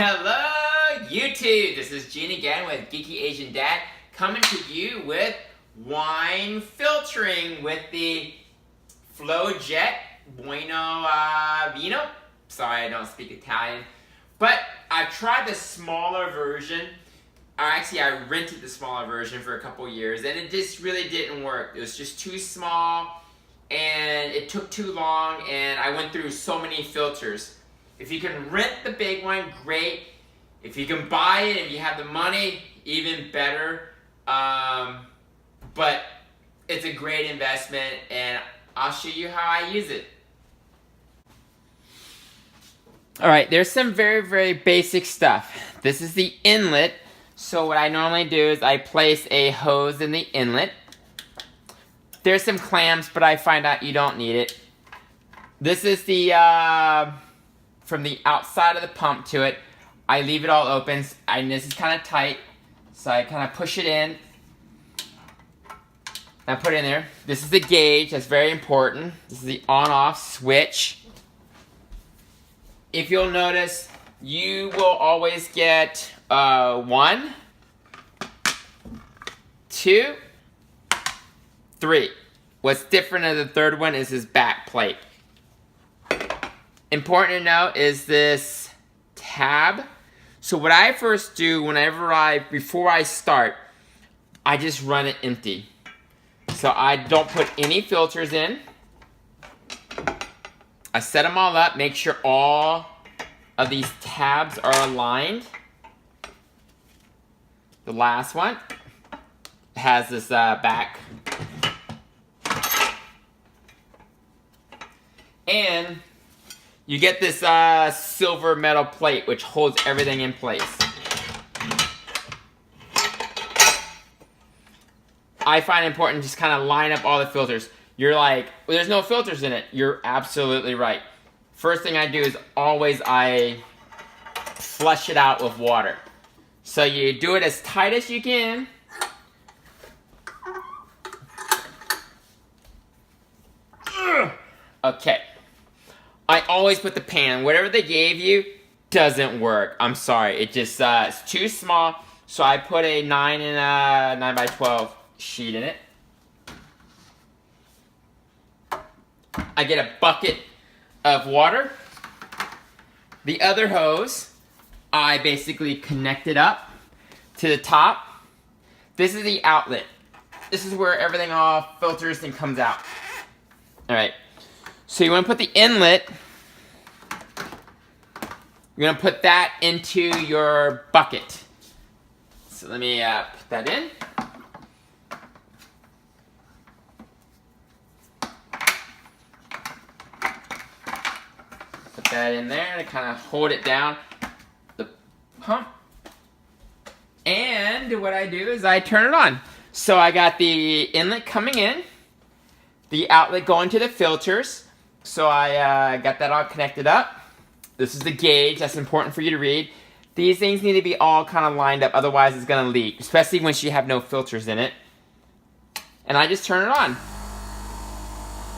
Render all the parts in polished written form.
Hello YouTube, this is Gene again with GeekyAsianDad coming to you with wine filtering with the Buno Vino. Sorry, I don't speak Italian. But I've tried the smaller version. Actually, I rented the smaller version for a couple years and it just really didn't work. It was just too small and it took too long and I went through so many filters. If you can rent the big one, great. If you can buy it, if you have the money, even better. But it's a great investment and I'll show you how I use it. Alright, there's some very, very basic stuff. This is the inlet. So what I normally do is I place a hose in the inlet. There's some clamps, but I find out you don't need it. This is the from the outside of the pump to it. I leave it all open, and this is kind of tight, so I kind of push it in. I put it in there. This is the gauge, that's very important. This is the on-off switch. If you'll notice, you will always get 1, 2, 3. What's different as the third one is this back plate. Important to note is this tab. So what I first do before I start, I just run it empty. So I don't put any filters in. I set them all up, make sure all of these tabs are aligned. The last one has this back. And you get this silver metal plate which holds everything in place. I find it important to just kind of line up all the filters. You're like, well, there's no filters in it. You're absolutely right. First thing I do is always I flush it out with water. So you do it as tight as you can. Okay. I always put the pan. Whatever they gave you doesn't work. I'm sorry. It just it's too small. So I put a 9 and a 9 by 12 sheet in it. I get a bucket of water. The other hose, I basically connect it up to the top. This is the outlet. This is where everything all filters and comes out. All right. So you want to put the inlet, you're going to put that into your bucket. So let me put that in. Put that in there to kind of hold it down, the pump. And what I do is I turn it on. So I got the inlet coming in, the outlet going to the filters. So I got that all connected up. This is the gauge. That's important for you to read. These things need to be all kind of lined up, otherwise it's going to leak, especially once you have no filters in it. And I just turn it on.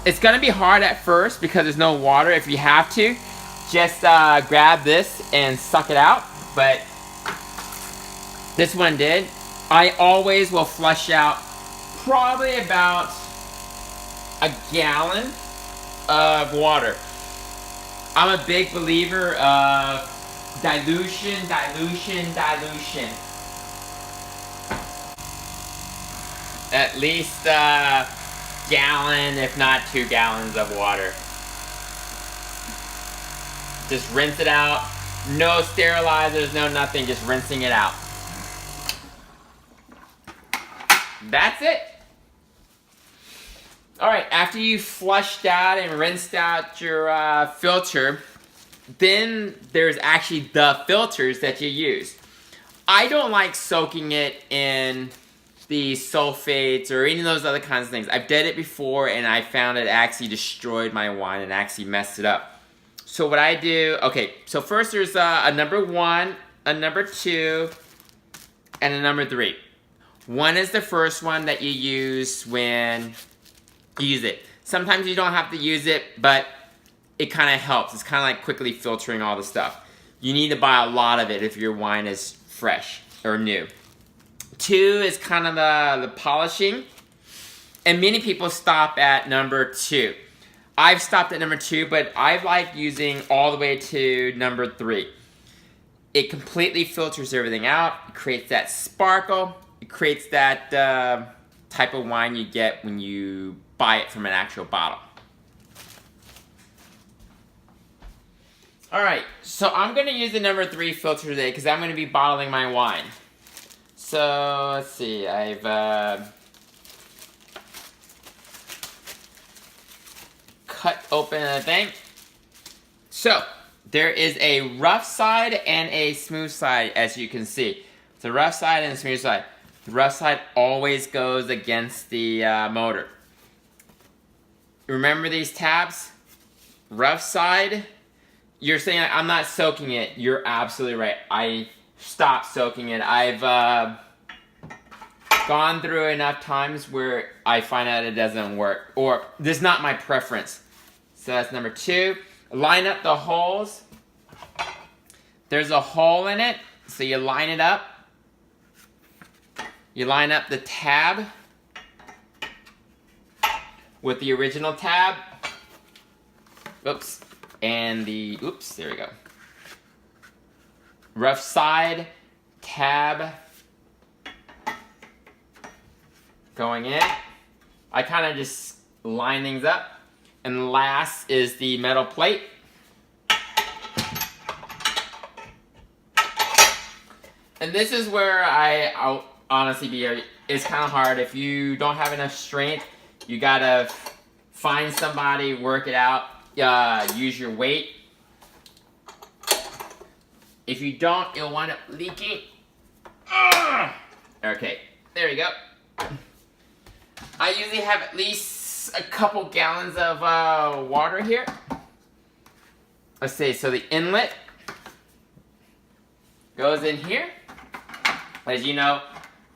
It's going to be hard at first because there's no water. If you have to, just grab this and suck it out. But this one did. I always will flush out probably about a gallon of water. I'm a big believer of dilution. At least a gallon, if not 2 gallons of water. Just rinse it out. No sterilizers, no nothing, just rinsing it out. That's it. Alright, after you flushed out and rinsed out your filter, then there's actually the filters that you use. I don't like soaking it in the sulfates or any of those other kinds of things. I've done it before and I found it actually destroyed my wine and actually messed it up. So what I do, okay, so first there's a number 1, a number 2, and a number 3. 1 is the first one that you use when use it. Sometimes you don't have to use it, but it kind of helps. It's kind of like quickly filtering all the stuff. You need to buy a lot of it if your wine is fresh or new. 2 is kind of the polishing. And many people stop at number 2. I've stopped at number 2, but I like using all the way to number 3. It completely filters everything out. It creates that sparkle. It creates that type of wine you get when you buy it from an actual bottle. Alright, so I'm going to use the number 3 filter today because I'm going to be bottling my wine. So, let's see, I've cut open the thing. So, there is a rough side and a smooth side, as you can see. It's a rough side and a smooth side. The rough side always goes against the motor. Remember these tabs? Rough side. You're saying I'm not soaking it. You're absolutely right. I stopped soaking it. I've gone through enough times where I find out it doesn't work. Or this is not my preference. So that's number 2. Line up the holes. There's a hole in it. So you line it up. You line up the tab with the original tab. Oops. And the, oops, there we go. Rough side, tab, going in. I kind of just line things up. And last is the metal plate. And this is where I'll honestly be, it's kind of hard. If you don't have enough strength, you gotta find somebody, work it out. Use your weight. If you don't, you'll wind up leaking. Okay, there we go. I usually have at least a couple gallons of water here. Let's see, so the inlet goes in here. As you know,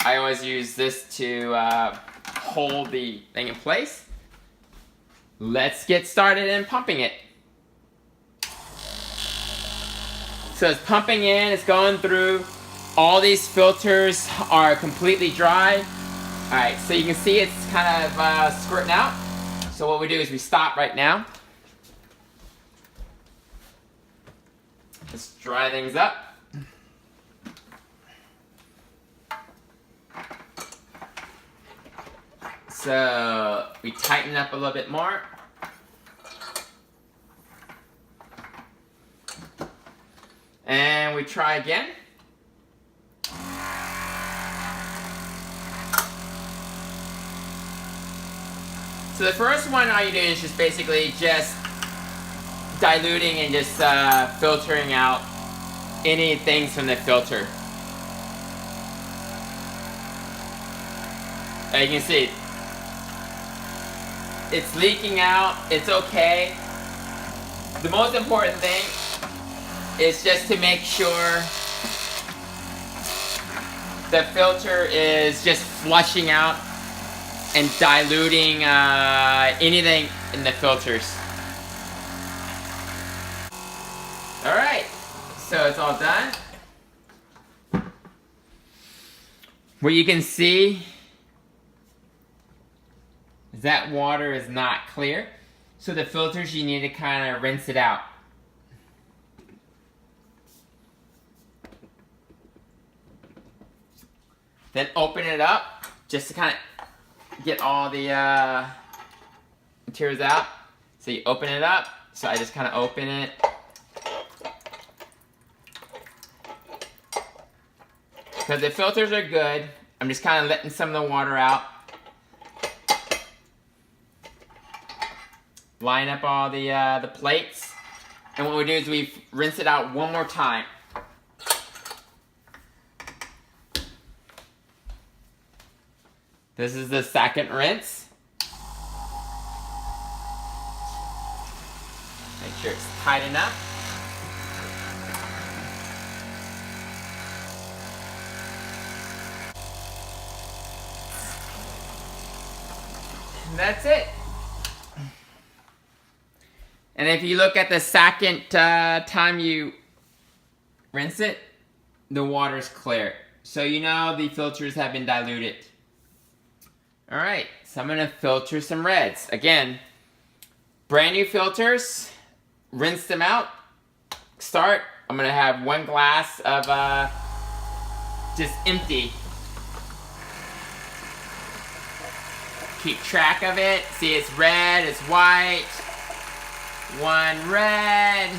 I always use this to hold the thing in place. Let's get started in pumping it. So it's pumping in, it's going through. All these filters are completely dry. Alright, so you can see it's kind of squirting out. So what we do is we stop right now. Let's dry things up. So we tighten it up a little bit more. And we try again. So the first one, all you do is just basically just diluting and just filtering out any things from the filter. As you can see, it's leaking out, it's okay. The most important thing is just to make sure the filter is just flushing out and diluting anything in the filters. Alright, so it's all done. What you can see is that water is not clear. So the filters, you need to kind of rinse it out. Then open it up just to kind of get all the materials out. So you open it up. So I just kind of open it. Because the filters are good, I'm just kind of letting some of the water out. Line up all the plates. And what we do is we rinse it out one more time. This is the second rinse. Make sure it's tight enough. And that's it. And if you look at the second time you rinse it, the water's clear. So you know the filters have been diluted. Alright, so I'm going to filter some reds. Again, brand new filters, rinse them out. Start, I'm going to have 1 glass of just empty. Keep track of it. See, it's red, it's white. 1 red.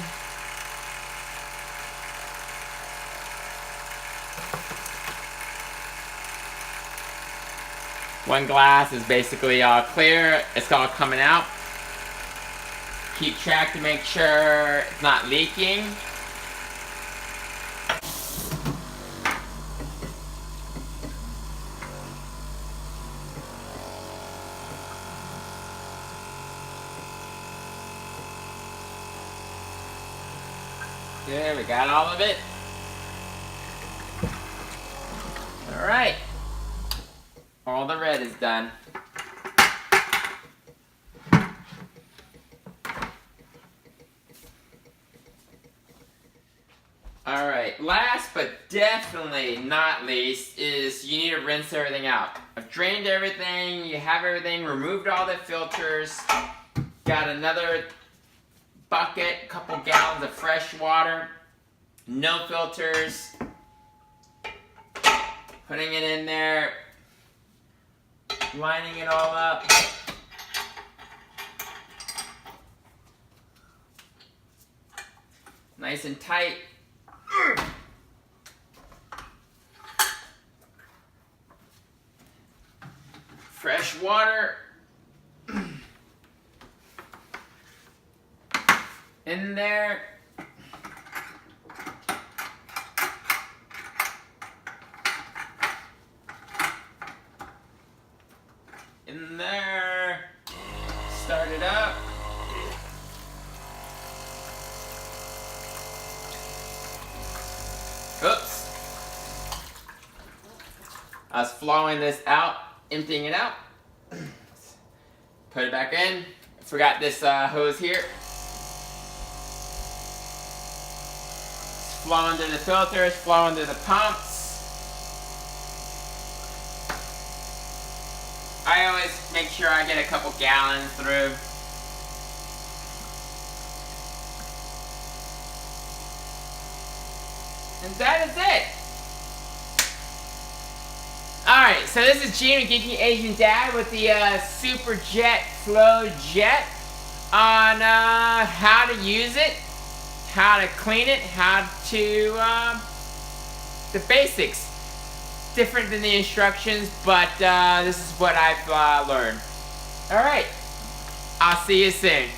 One glass is basically all clear. It's all coming out. Keep track to make sure it's not leaking. There, we got all of it. All right. All the red is done. Alright, last but definitely not least is you need to rinse everything out. I've drained everything, you have everything, removed all the filters, got another bucket, a couple gallons of fresh water, no filters, putting it in there, lining it all up. Nice and tight. Fresh water in there. In there. Start it up. Oops. I was flowing this out, emptying it out. Put it back in. Forgot this hose here. It's flowing through the filters, flowing through the pumps. I always make sure I get a couple gallons through. And that is it. Alright, so this is Gene with GeekyAsianDad with the Super Jet Flow Jet on how to use it, how to clean it, how to, the basics. Different than the instructions, but this is what I've learned. Alright, I'll see you soon.